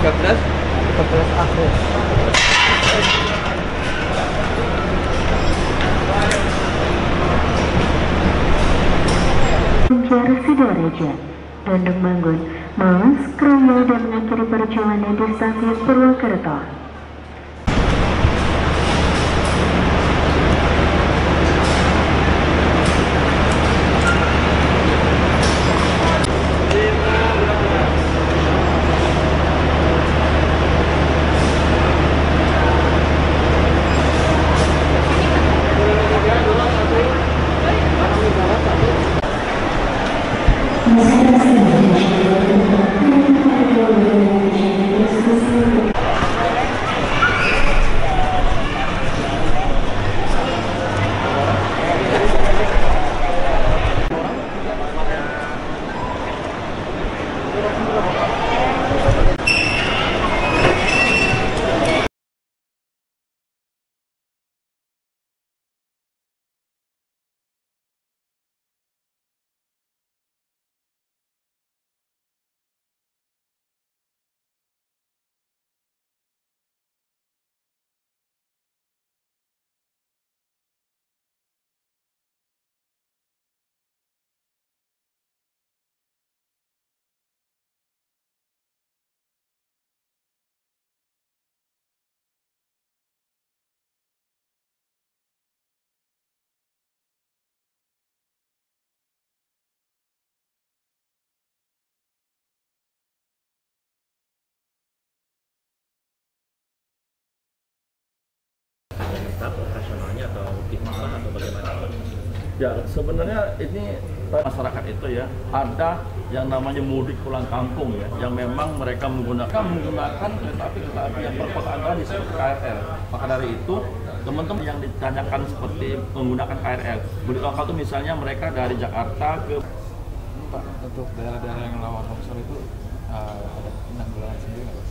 13 April. Puncak Sidorejo, Bandung Manggun, Malas, Kroyo dan mengakhiri perjuangan di stasiun Purwokerto. Operasionalnya atau gimana atau bagaimana? Ya, sebenarnya ini masyarakat itu ya ada yang namanya mudik pulang kampung ya, yang memang mereka menggunakan kereta api yang berpengalaman seperti KRL. Maka dari itu teman-teman yang ditanyakan seperti menggunakan KRL, mudik lokal itu misalnya mereka dari Jakarta ke Pak, untuk daerah-daerah yang rawan longsor itu ada penanggulangan sendiri nggak?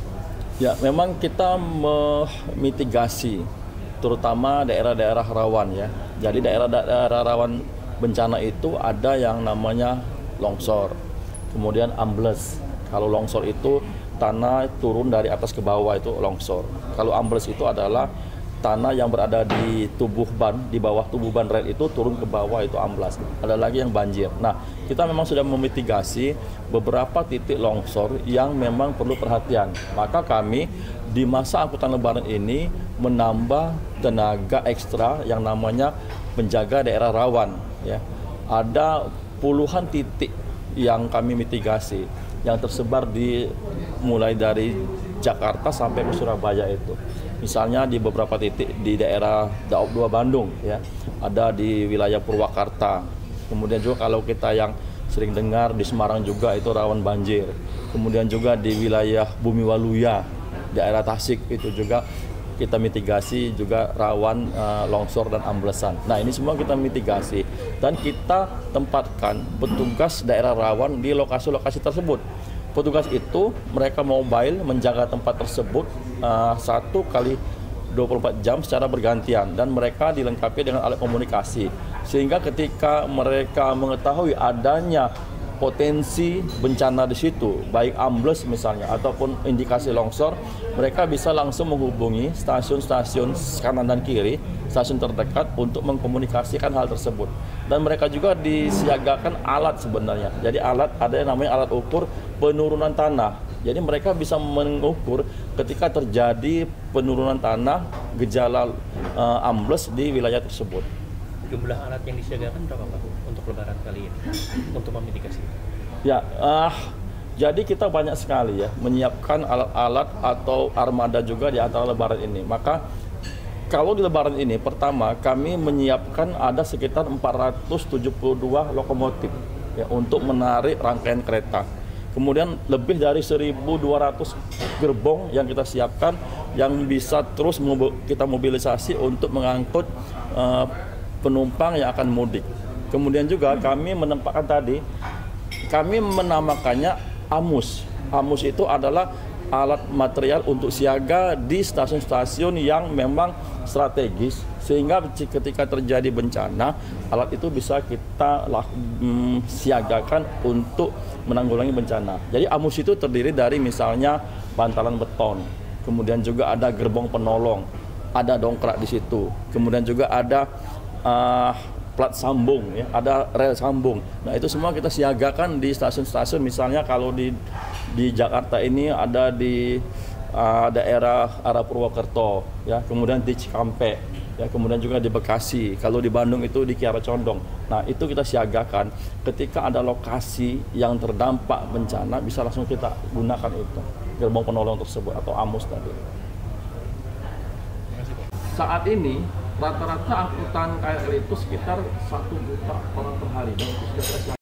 ya, memang kita memitigasi terutama daerah-daerah rawan ya. Jadi daerah-daerah rawan bencana itu ada yang namanya longsor, kemudian ambles. Kalau longsor itu tanah turun dari atas ke bawah, itu longsor. Kalau ambles itu adalah tanah yang berada di tubuh ban, di bawah tubuh ban rel itu turun ke bawah, itu amblas. Ada lagi yang banjir. Nah, kita memang sudah memitigasi beberapa titik longsor yang memang perlu perhatian. Maka kami di masa angkutan lebaran ini menambah tenaga ekstra yang namanya penjaga daerah rawan ya. Ada puluhan titik yang kami mitigasi yang tersebar di mulai dari Jakarta sampai ke Surabaya itu. Misalnya di beberapa titik di daerah Daob 2 Bandung ya, ada di wilayah Purwakarta. Kemudian juga kalau kita yang sering dengar di Semarang juga itu rawan banjir. Kemudian juga di wilayah Bumi Waluya, daerah Tasik itu juga kita mitigasi juga rawan longsor dan amblesan. Nah, ini semua kita mitigasi dan kita tempatkan petugas daerah rawan di lokasi-lokasi tersebut. Petugas itu mereka mobile menjaga tempat tersebut 1 kali 24 jam secara bergantian dan mereka dilengkapi dengan alat komunikasi sehingga ketika mereka mengetahui adanya potensi bencana di situ, baik ambles misalnya ataupun indikasi longsor, mereka bisa langsung menghubungi stasiun-stasiun kanan dan kiri, stasiun terdekat untuk mengkomunikasikan hal tersebut. Dan mereka juga disiagakan alat sebenarnya. Jadi alat, ada yang namanya alat ukur penurunan tanah. Jadi mereka bisa mengukur ketika terjadi penurunan tanah, gejala ambles di wilayah tersebut. Jumlah alat yang disiagakan berapa Pak untuk lebaran kali ini untuk memitigasi? Ya, jadi kita banyak sekali ya menyiapkan alat-alat atau armada juga di antara lebaran ini. Maka kalau di lebaran ini pertama kami menyiapkan ada sekitar 472 lokomotif ya, untuk menarik rangkaian kereta. Kemudian lebih dari 1.200 gerbong yang kita siapkan yang bisa terus kita mobilisasi untuk mengangkut penumpang yang akan mudik. Kemudian juga kami menempatkan tadi, kami menamakannya AMUS. AMUS itu adalah alat material untuk siaga di stasiun-stasiun yang memang strategis, sehingga ketika terjadi bencana, alat itu bisa kita siagakan untuk menanggulangi bencana. Jadi AMUS itu terdiri dari misalnya bantalan beton, kemudian juga ada gerbong penolong, ada dongkrak di situ, kemudian juga ada plat sambung, ya, ada rel sambung. Nah itu semua kita siagakan di stasiun-stasiun. Misalnya kalau di Jakarta ini ada di daerah arah Purwokerto, ya, kemudian di Cikampek, ya, kemudian juga di Bekasi. Kalau di Bandung itu di Kiara Condong. Nah itu kita siagakan. Ketika ada lokasi yang terdampak bencana, bisa langsung kita gunakan itu gerbong penolong tersebut atau AMUS tadi. Saat ini rata-rata angkutan KRL itu sekitar 1 juta orang per hari dan itu sudah